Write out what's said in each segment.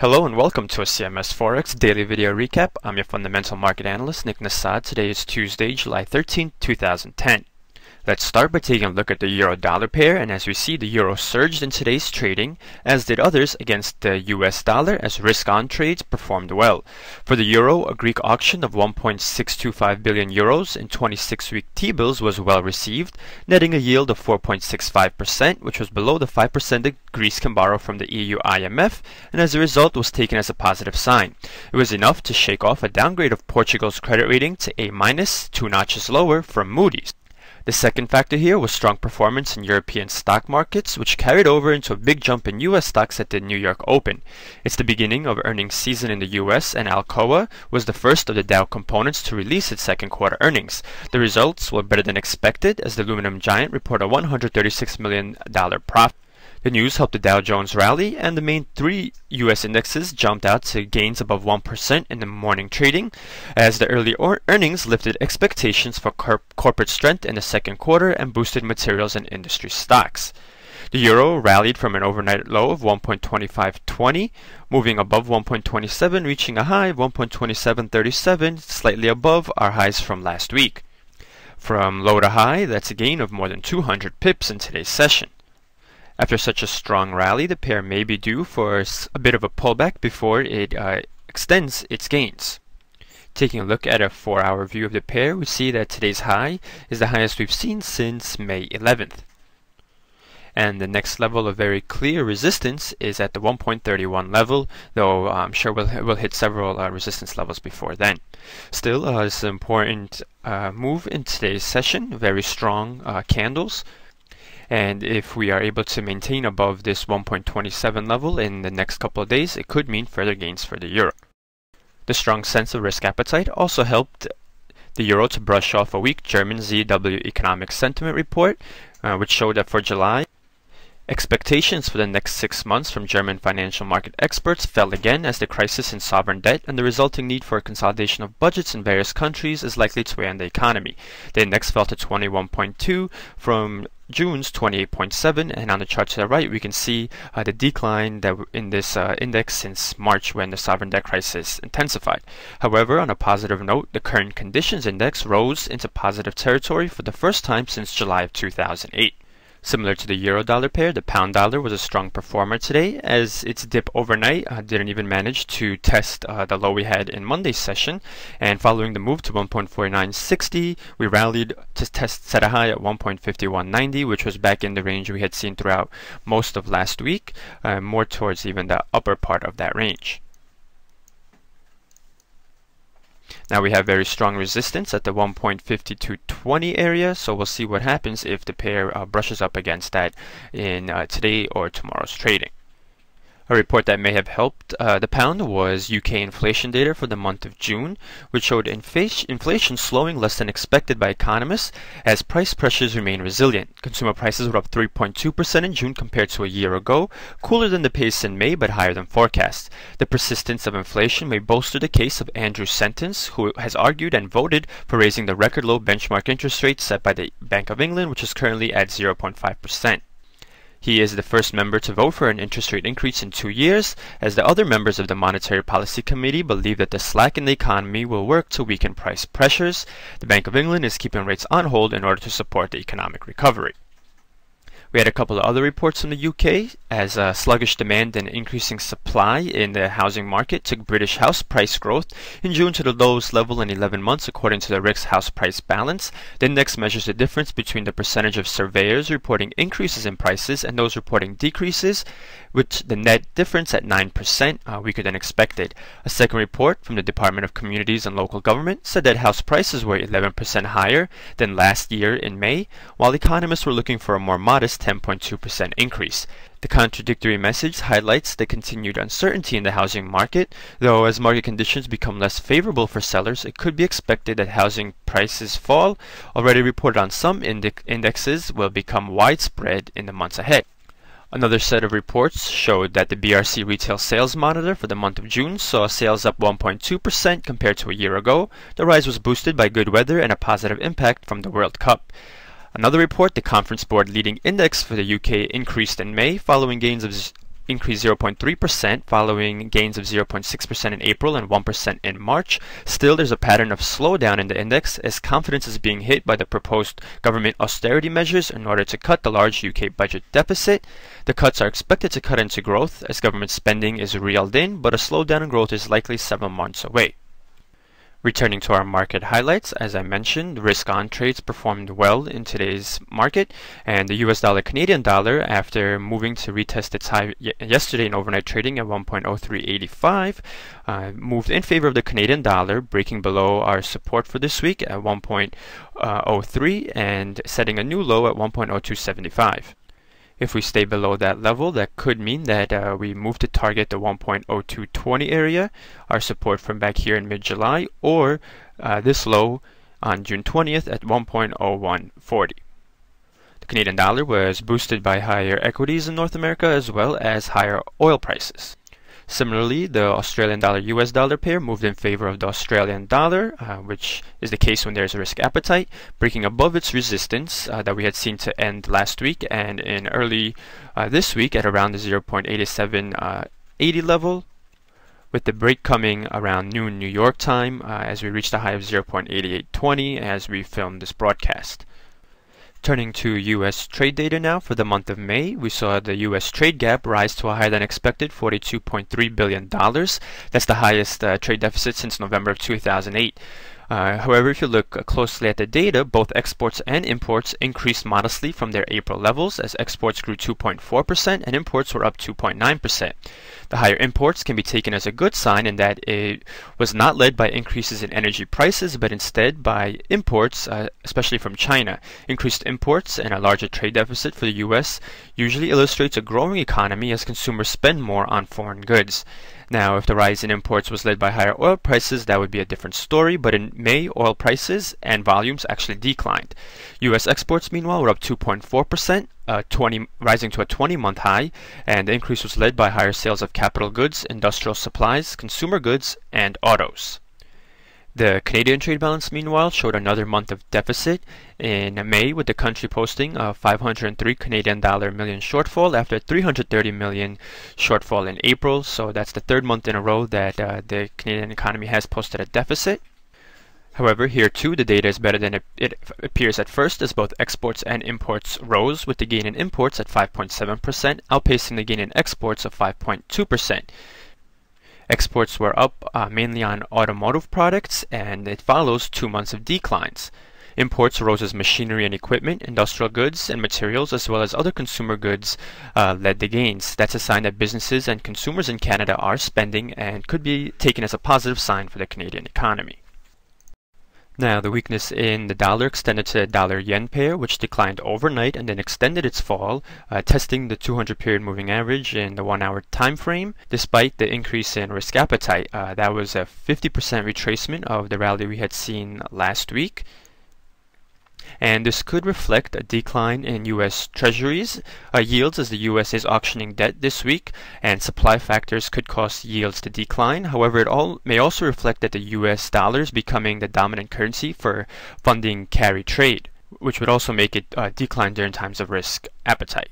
Hello and welcome to a CMS Forex daily video recap. I'm your fundamental market analyst, Nick Nassad. Today is Tuesday, July 13th, 2010. Let's start by taking a look at the euro-dollar pair, and as we see, the euro surged in today's trading, as did others against the US dollar, as risk-on trades performed well. For the euro, a Greek auction of 1.625 billion euros in 26-week T-bills was well received, netting a yield of 4.65%, which was below the 5% that Greece can borrow from the EU IMF, and as a result was taken as a positive sign. It was enough to shake off a downgrade of Portugal's credit rating to A-, 2 notches lower from Moody's. The second factor here was strong performance in European stock markets, which carried over into a big jump in US stocks at the New York Open. It's the beginning of earnings season in the US, and Alcoa was the first of the Dow components to release its second quarter earnings. The results were better than expected, as the aluminum giant reported a $136 million profit. The news helped the Dow Jones rally, and the main three U.S. indexes jumped out to gains above 1% in the morning trading, as the early earnings lifted expectations for corporate strength in the second quarter and boosted materials and industry stocks. The euro rallied from an overnight low of 1.2520, moving above 1.27, reaching a high of 1.2737, slightly above our highs from last week. From low to high, that's a gain of more than 200 pips in today's session. After such a strong rally, the pair may be due for a bit of a pullback before it extends its gains. Taking a look at a 4-hour view of the pair, we see that today's high is the highest we've seen since May 11th. And the next level of very clear resistance is at the 1.31 level, though I'm sure we'll hit several resistance levels before then. Still, it's an important move in today's session, very strong candles. And if we are able to maintain above this 1.27 level in the next couple of days, it could mean further gains for the euro. The strong sense of risk appetite also helped the euro to brush off a weak German ZW economic sentiment report, which showed that for July, expectations for the next 6 months from German financial market experts fell again, as the crisis in sovereign debt and the resulting need for a consolidation of budgets in various countries is likely to weigh on the economy. The index fell to 21.2 from June's 28.7, and on the chart to the right we can see the decline in this index since March, when the sovereign debt crisis intensified. However, on a positive note, the current conditions index rose into positive territory for the first time since July of 2008. Similar to the euro-dollar pair, the pound-dollar was a strong performer today, as its dip overnight didn't even manage to test the low we had in Monday's session, and following the move to 1.4960, we rallied to set a high at 1.5190, which was back in the range we had seen throughout most of last week, more towards even the upper part of that range. Now we have very strong resistance at the 1.5220 area, so we'll see what happens if the pair brushes up against that in today or tomorrow's trading. A report that may have helped the pound was UK inflation data for the month of June, which showed inflation slowing less than expected by economists, as price pressures remain resilient. Consumer prices were up 3.2% in June compared to a year ago, cooler than the pace in May but higher than forecast. The persistence of inflation may bolster the case of Andrew Sentence, who has argued and voted for raising the record low benchmark interest rate set by the Bank of England, which is currently at 0.5%. He is the first member to vote for an interest rate increase in 2 years, as the other members of the Monetary Policy Committee believe that the slack in the economy will work to weaken price pressures. The Bank of England is keeping rates on hold in order to support the economic recovery. We had a couple of other reports from the UK, as sluggish demand and increasing supply in the housing market took British house price growth in June to the lowest level in 11 months, according to the RICS House Price Balance. The index measures the difference between the percentage of surveyors reporting increases in prices and those reporting decreases, with the net difference at 9%, weaker than expected. A second report from the Department of Communities and Local Government said that house prices were 11% higher than last year in May, while economists were looking for a more modest 10.2% increase. The contradictory message highlights the continued uncertainty in the housing market, though as market conditions become less favorable for sellers, it could be expected that housing prices fall, already reported on some indexes, will become widespread in the months ahead. Another set of reports showed that the BRC Retail Sales Monitor for the month of June saw sales up 1.2% compared to a year ago. The rise was boosted by good weather and a positive impact from the World Cup. Another report, the Conference Board Leading Index for the UK, increased in May following gains of increased 0.3% following gains of 0.6% in April and 1% in March. Still, there's a pattern of slowdown in the index as confidence is being hit by the proposed government austerity measures in order to cut the large UK budget deficit. The cuts are expected to cut into growth as government spending is reeled in, but a slowdown in growth is likely several months away. Returning to our market highlights, as I mentioned, risk-on trades performed well in today's market, and the US dollar Canadian dollar, after moving to retest its high yesterday in overnight trading at 1.0385, moved in favor of the Canadian dollar, breaking below our support for this week at 1.03 and setting a new low at 1.0275. If we stay below that level, that could mean that we move to target the 1.0220 area, our support from back here in mid-July, or this low on June 20th at 1.0140. The Canadian dollar was boosted by higher equities in North America as well as higher oil prices. Similarly, the Australian dollar-US dollar pair moved in favor of the Australian dollar, which is the case when there's a risk appetite, breaking above its resistance that we had seen to end last week and in early this week at around the 0.8780 level, with the break coming around noon New York time as we reached a high of 0.8820 as we filmed this broadcast. Turning to U.S. trade data now for the month of May, we saw the U.S. trade gap rise to a higher than expected $42.3 billion. That's the highest trade deficit since November of 2008. However, if you look closely at the data, both exports and imports increased modestly from their April levels as exports grew 2.4% and imports were up 2.9%. The higher imports can be taken as a good sign in that it was not led by increases in energy prices, but instead by imports, especially from China. Increased imports and a larger trade deficit for the U.S. usually illustrates a growing economy as consumers spend more on foreign goods. Now, if the rise in imports was led by higher oil prices, that would be a different story, but in May, oil prices and volumes actually declined. U.S. exports, meanwhile, were up 2.4%, rising to a 20-month high, and the increase was led by higher sales of capital goods, industrial supplies, consumer goods, and autos. The Canadian trade balance, meanwhile, showed another month of deficit in May, with the country posting a 503 Canadian dollar million shortfall after a 330 million shortfall in April. So that's the third month in a row that the Canadian economy has posted a deficit. However, here too, the data is better than it appears at first, as both exports and imports rose, with the gain in imports at 5.7%, outpacing the gain in exports of 5.2%. Exports were up mainly on automotive products, and it follows 2 months of declines. Imports rose as machinery and equipment, industrial goods and materials, as well as other consumer goods led the gains. That's a sign that businesses and consumers in Canada are spending and could be taken as a positive sign for the Canadian economy. Now, the weakness in the dollar extended to the dollar-yen pair, which declined overnight and then extended its fall, testing the 200-period moving average in the 1-hour time frame. Despite the increase in risk appetite, that was a 50% retracement of the rally we had seen last week. And this could reflect a decline in U.S. Treasuries yields as the U.S. is auctioning debt this week, and supply factors could cause yields to decline. However, it may also reflect that the U.S. dollar is becoming the dominant currency for funding carry trade, which would also make it decline during times of risk appetite.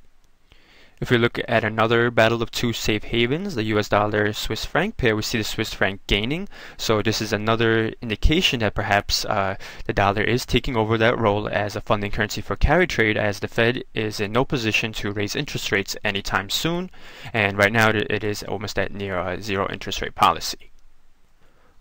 If we look at another battle of two safe havens, the US dollar-Swiss franc pair, we see the Swiss franc gaining. So this is another indication that perhaps the dollar is taking over that role as a funding currency for carry trade, as the Fed is in no position to raise interest rates anytime soon. And right now it is almost at near a zero interest rate policy.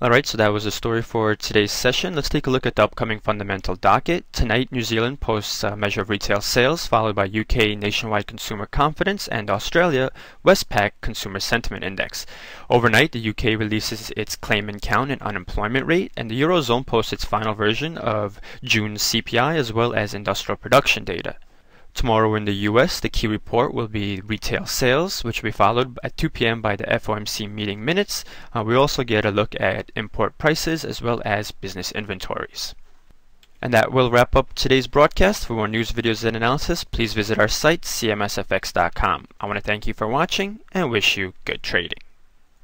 Alright, so that was the story for today's session. Let's take a look at the upcoming fundamental docket. Tonight, New Zealand posts a measure of retail sales, followed by UK nationwide consumer confidence, and Australia Westpac consumer sentiment index. Overnight, the UK releases its claimant count and unemployment rate, and the Eurozone posts its final version of June's CPI as well as industrial production data. Tomorrow in the US, the key report will be retail sales, which will be followed at 2 p.m. by the FOMC meeting minutes. We also get a look at import prices as well as business inventories. And that will wrap up today's broadcast. For more news, videos, and analysis, please visit our site, cmsfx.com. I want to thank you for watching and wish you good trading.